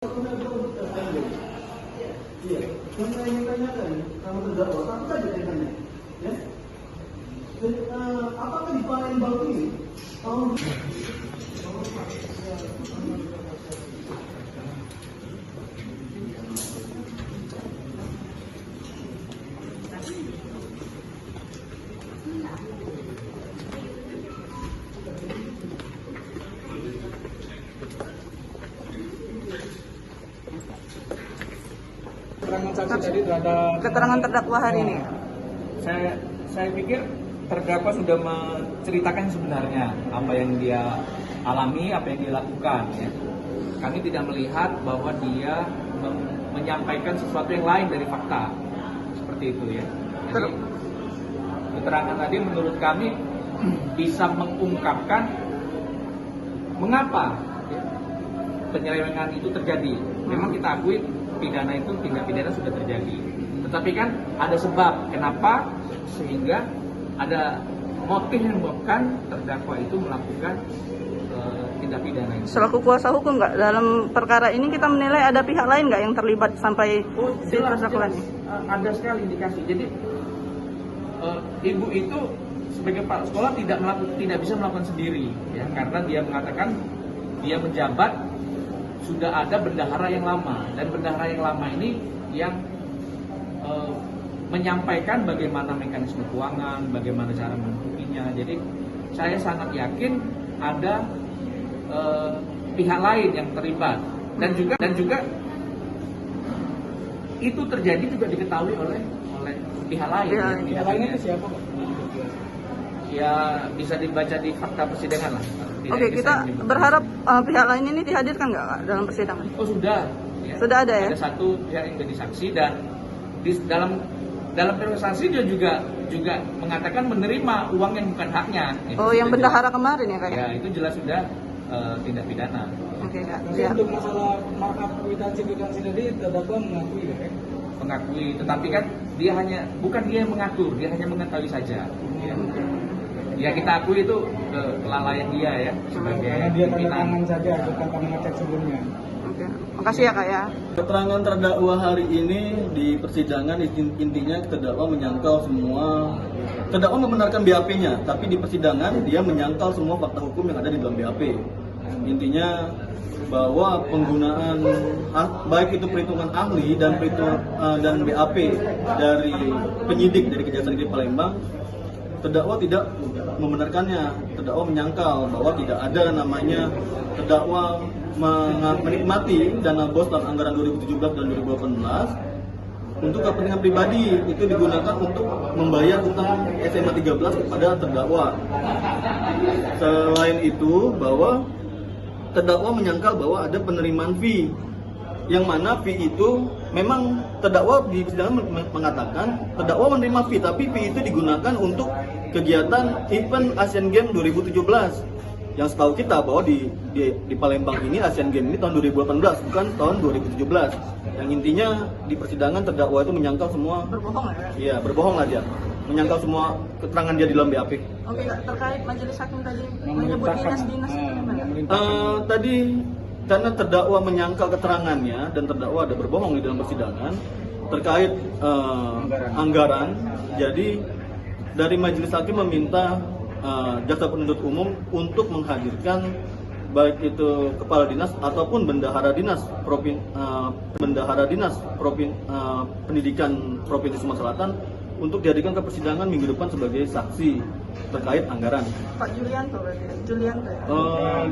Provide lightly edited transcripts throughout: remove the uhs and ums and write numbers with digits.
Iya, yang saya ingin tanyakan sama terdakwa, apa saja saya tanya, ya? Dan, apakah di Palembang ini tahun Keterangan saksi tadi terhadap keterangan terdakwa hari ini? saya pikir terdakwa sudah menceritakan sebenarnya apa yang dia alami, apa yang dia lakukan. Ya. Kami tidak melihat bahwa dia menyampaikan sesuatu yang lain dari fakta, seperti itu ya. Jadi keterangan tadi menurut kami bisa mengungkapkan mengapa ya, penyelewengan itu terjadi. Memang kita akui pidana itu, tindak pidana sudah terjadi. Tetapi kan ada sebab kenapa sehingga ada motif yang menyebabkan terdakwa itu melakukan tindak pidana itu. Selaku kuasa hukum nggak dalam perkara ini kita menilai ada pihak lain nggak yang terlibat sampai si terdakwa ini? Ada sekali indikasi. Jadi ibu itu sebagai kepala sekolah tidak bisa melakukan sendiri, ya, karena dia mengatakan dia menjabat sudah ada bendahara yang lama, dan bendahara yang lama ini yang menyampaikan bagaimana mekanisme keuangan, bagaimana cara menutupinya. Jadi saya sangat yakin ada pihak lain yang terlibat, dan juga itu terjadi juga diketahui oleh pihak lain. Pihak lainnya siapa, Pak? Ya bisa dibaca di fakta persidangan lah. Oke, kita berharap pihak lain ini dihadirkan nggak Kak, dalam persidangan? Oh sudah. Ya. Sudah ada ya? Ada satu pihak yang jadi saksi, dan dalam proses dia juga mengatakan menerima uang yang bukan haknya. Oh, yang bendahara kemarin ya Kak? Ya, itu jelas sudah tindak pidana. Oke Kak. Ya. Untuk masalah markup kwitansi tadi terdakwa mengakui ya? Mengakui, tetapi kan bukan dia yang mengatur, dia hanya mengetahui saja. Ya. Ya kita akui itu kelalaian dia ya sebagai karena dia tanda pimpinan. tangan saja tanpa mengecek sebelumnya. Oke, makasih ya Kak ya. keterangan terdakwa hari ini di persidangan intinya terdakwa menyangkal semua, terdakwa membenarkan BAP-nya, tapi di persidangan dia menyangkal semua fakta hukum yang ada di dalam BAP. Intinya bahwa penggunaan baik itu perhitungan ahli dan dan BAP dari penyidik dari Kejaksaan Negeri Palembang, terdakwa tidak membenarkannya. Terdakwa menyangkal bahwa tidak ada namanya terdakwa menikmati dana BOS dan anggaran 2017 dan 2018 untuk kepentingan pribadi, itu digunakan untuk membayar utang SMA 13 kepada terdakwa. Selain itu, bahwa terdakwa menyangkal bahwa ada penerimaan fee, yang mana fee itu memang terdakwa di persidangan mengatakan terdakwa menerima fee, tapi fee itu digunakan untuk kegiatan event Asian Games 2017. Yang setahu kita bahwa di Palembang ini Asian Games ini tahun 2018 bukan tahun 2017. Yang intinya di persidangan terdakwa itu menyangkal semua. Berbohong ya? Iya, berbohong lah dia. Menyangkal semua keterangan dia di dalam BAP. Oke Kak, terkait majelis hakim tadi menyebut dinas-dinas itu gimana? Tadi karena terdakwa menyangkal keterangannya dan terdakwa ada berbohong di dalam persidangan terkait anggaran, jadi dari majelis hakim meminta jaksa penuntut umum untuk menghadirkan baik itu kepala dinas ataupun bendahara dinas pendidikan Provinsi Sumatera Selatan untuk dihadirkan ke persidangan minggu depan sebagai saksi terkait anggaran. Pak Julianto berarti ya? Julianto ya?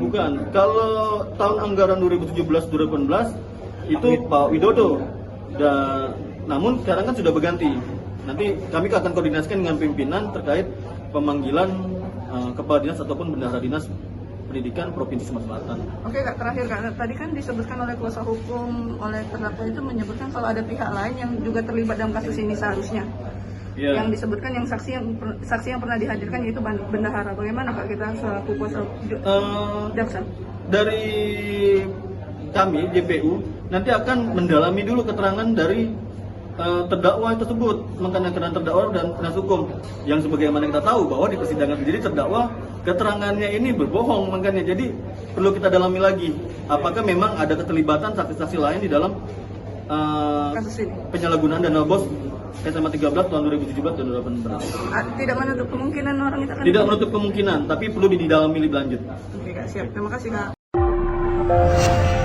Bukan. Kalau tahun anggaran 2017-2018 itu Pak Widodo. Namun sekarang kan sudah berganti. Nanti kami akan koordinasikan dengan pimpinan terkait pemanggilan kepala dinas ataupun bendahara dinas pendidikan Provinsi Sumatera Selatan. Oke Kak, terakhir Kak, tadi kan disebutkan oleh kuasa hukum, oleh terdakwa itu menyebutkan kalau ada pihak lain yang juga terlibat dalam kasus ini seharusnya. Yeah. Yang disebutkan yang saksi yang pernah dihadirkan yaitu bendahara. Bagaimana Kak kita selaku kuasa jaksa? Dari kami JPU nanti akan mendalami dulu keterangan dari terdakwa tersebut, makanya kena terdakwa dan kena hukum. Yang sebagaimana kita tahu bahwa di persidangan sendiri terdakwa keterangannya ini berbohong, makanya jadi perlu kita dalami lagi apakah memang ada keterlibatan saksi-saksi lain di dalam Kasus ini. penyalahgunaan dana BOS SMA 13 tahun 2017 dan 2018. Tidak menutup kemungkinan orang itu akan. Tidak menutup kemungkinan, tapi perlu didalami lebih lanjut. Oke Kak, siap. Terima kasih Kak.